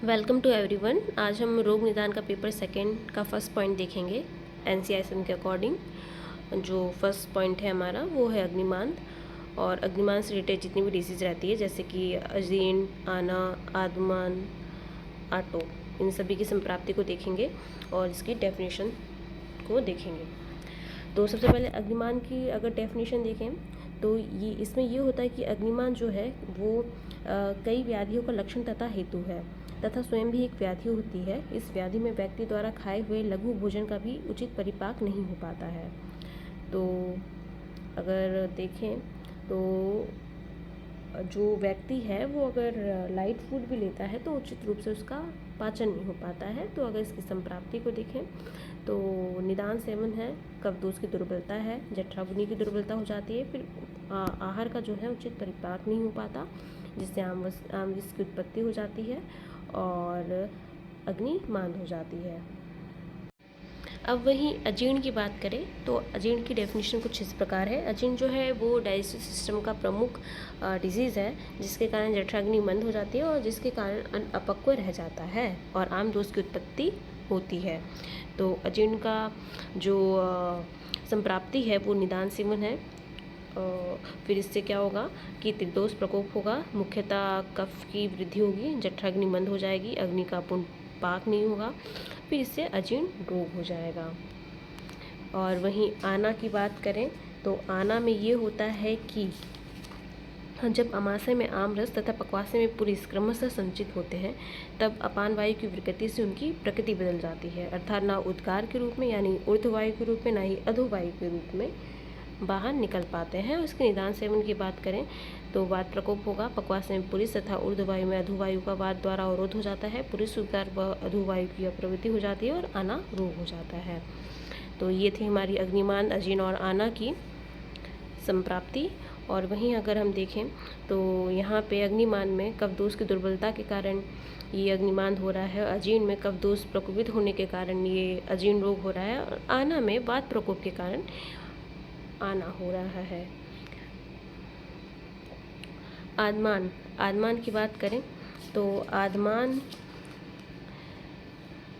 Welcome to everyone. आज हम रोग निदान का पेपर सेकंड का फर्स्ट पॉइंट देखेंगे एनसीआईएसएम के अकॉर्डिंग। जो फर्स्ट पॉइंट है हमारा वो है अग्निमांद। और अग्निमांद से रिलेटेड जितनी भी डिजीज़ रहती है जैसे कि अजीर्ण, आना, आदमान, आटो, इन सभी की संप्राप्ति को देखेंगे और इसकी डेफिनेशन को देखेंगे। तो सबसे पहले अग्निमांद की अगर डेफिनेशन देखें तो इसमें ये होता है कि अग्निमांद जो है वो कई व्याधियों का लक्षण तथा हेतु है तथा स्वयं भी एक व्याधि होती है। इस व्याधि में व्यक्ति द्वारा खाए हुए लघु भोजन का भी उचित परिपाक नहीं हो पाता है। तो अगर देखें तो जो व्यक्ति है वो अगर लाइट फूड भी लेता है तो उचित रूप से उसका पाचन नहीं हो पाता है। तो अगर इसकी संप्राप्ति को देखें तो निदान सेवन है, कफदोष की दुर्बलता है, जठराग्नि की दुर्बलता हो जाती है, फिर आहार का जो है उचित परिपाक नहीं हो पाता जिससे आमविष की उत्पत्ति हो जाती है और अग्निमांद हो जाती है। अब वहीं अजीर्ण की बात करें तो अजीर्ण की डेफिनेशन कुछ इस प्रकार है। अजीर्ण जो है वो डाइजेस्टिव सिस्टम का प्रमुख डिजीज़ है जिसके कारण जठराग्नि मंद हो जाती है और जिसके कारण अन्न अपक्व रह जाता है और आम दोष की उत्पत्ति होती है। तो अजीर्ण का जो संप्राप्ति है वो निदान सेवन है। फिर इससे क्या होगा कि त्रिदोष प्रकोप होगा, मुख्यतः कफ की वृद्धि होगी, जठराग्नि मंद हो जाएगी, अग्नि का पूर्ण पाक नहीं होगा, फिर इससे अजीर्ण रोग हो जाएगा। और वहीं आना की बात करें तो आना में ये होता है कि जब अमाशय में आम रस तथा पक्वाशय में पुरीस क्रमशः संचित होते हैं तब अपान वायु की विकृति से उनकी प्रकृति बदल जाती है, अर्थात ना उद्गार के रूप में यानी ऊर्ध्ववायु के रूप में ना ही अधोवायु के रूप में बाहर निकल पाते हैं। और इसके निदान सेवन की बात करें तो वात प्रकोप होगा, पक्वाशय में पुरीस तथा ऊर्ध्ववायु में अधोवायु का वात द्वारा अवरोध हो जाता है, पुरीस उद्गार व अधोवायु की अप्रवृत्ति हो जाती है और आना रोग हो जाता है। तो ये थी हमारी अग्निमांद, अजीर्ण और आना की संप्राप्ति। और वहीं अगर हम देखें तो यहाँ पे अग्निमांद में कफदोष की दुर्बलता के कारण ये अग्निमांद हो रहा है, अजीर्ण में कफदोष प्रकोपित होने के कारण ये अजीर्ण रोग हो रहा है और आना में वात प्रकोप के कारण आना हो रहा है। आदमान की बात करें तो आदमान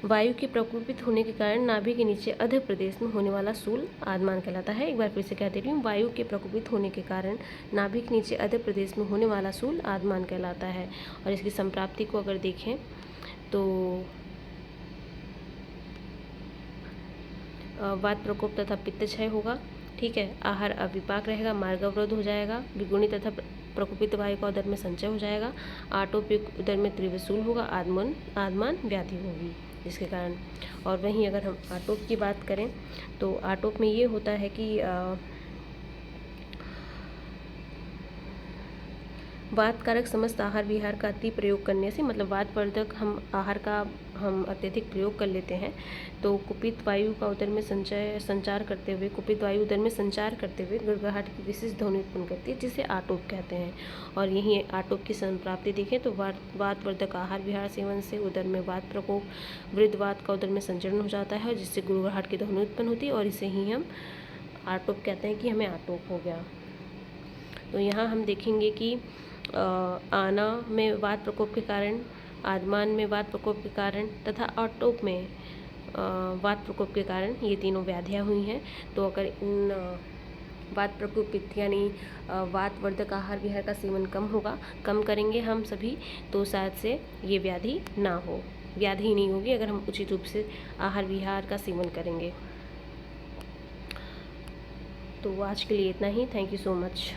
वायु के प्रकोपित होने के कारण नाभि के नीचे अधः प्रदेश में होने वाला शूल आदमान कहलाता है। एक बार फिर से कह दे रही हूँ, वायु के प्रकोपित होने के कारण नाभि के नीचे अधः प्रदेश में होने वाला शूल आदमान कहलाता है। और इसकी संप्राप्ति को अगर देखें तो वात प्रकोप तथा पित्तक्षय होगा, ठीक है, आहार अविपाक रहेगा, मार्ग अवरोध हो जाएगा, विगुणी तथा प्रकोपित वायु का उदर में संचय हो जाएगा, आटोपिक उदर में तीव्र शूल होगा, आदमान व्याधि होगी जिसके कारण। और वहीं अगर हम आटोप की बात करें तो आटोप में ये होता है कि वात कारक समस्त आहार विहार का अति प्रयोग करने से, मतलब वातवर्धक हम आहार का हम अत्यधिक प्रयोग कर लेते हैं तो कुपित वायु का उदर में संचार करते हुए गुड़गुड़ाहट की विशिष्ट ध्वनि उत्पन्न करती है जिसे आटोप कहते हैं। और यही आटोप की संप्राप्ति देखें तो वातवर्धक आहार विहार सेवन से उदर में वात प्रकोप, वृद्ध वात का उदर में संचरण हो जाता है जिससे गुड़गुड़ाहट की ध्वनि उत्पन्न होती है और इसे ही हम आटोप कहते हैं कि हमें आटोप हो गया। तो यहाँ हम देखेंगे कि आना में वात प्रकोप के कारण, आदमान में वात प्रकोप के कारण तथा आटोप में वात प्रकोप के कारण ये तीनों व्याधियाँ हुई हैं। तो अगर इन वात प्रकोपित यानी वातवर्धक आहार विहार का सेवन कम करेंगे हम सभी तो शायद से ये व्याधि ना हो, व्याधि नहीं होगी अगर हम उचित रूप से आहार विहार का सेवन करेंगे। तो आज के लिए इतना ही। Thank you so much.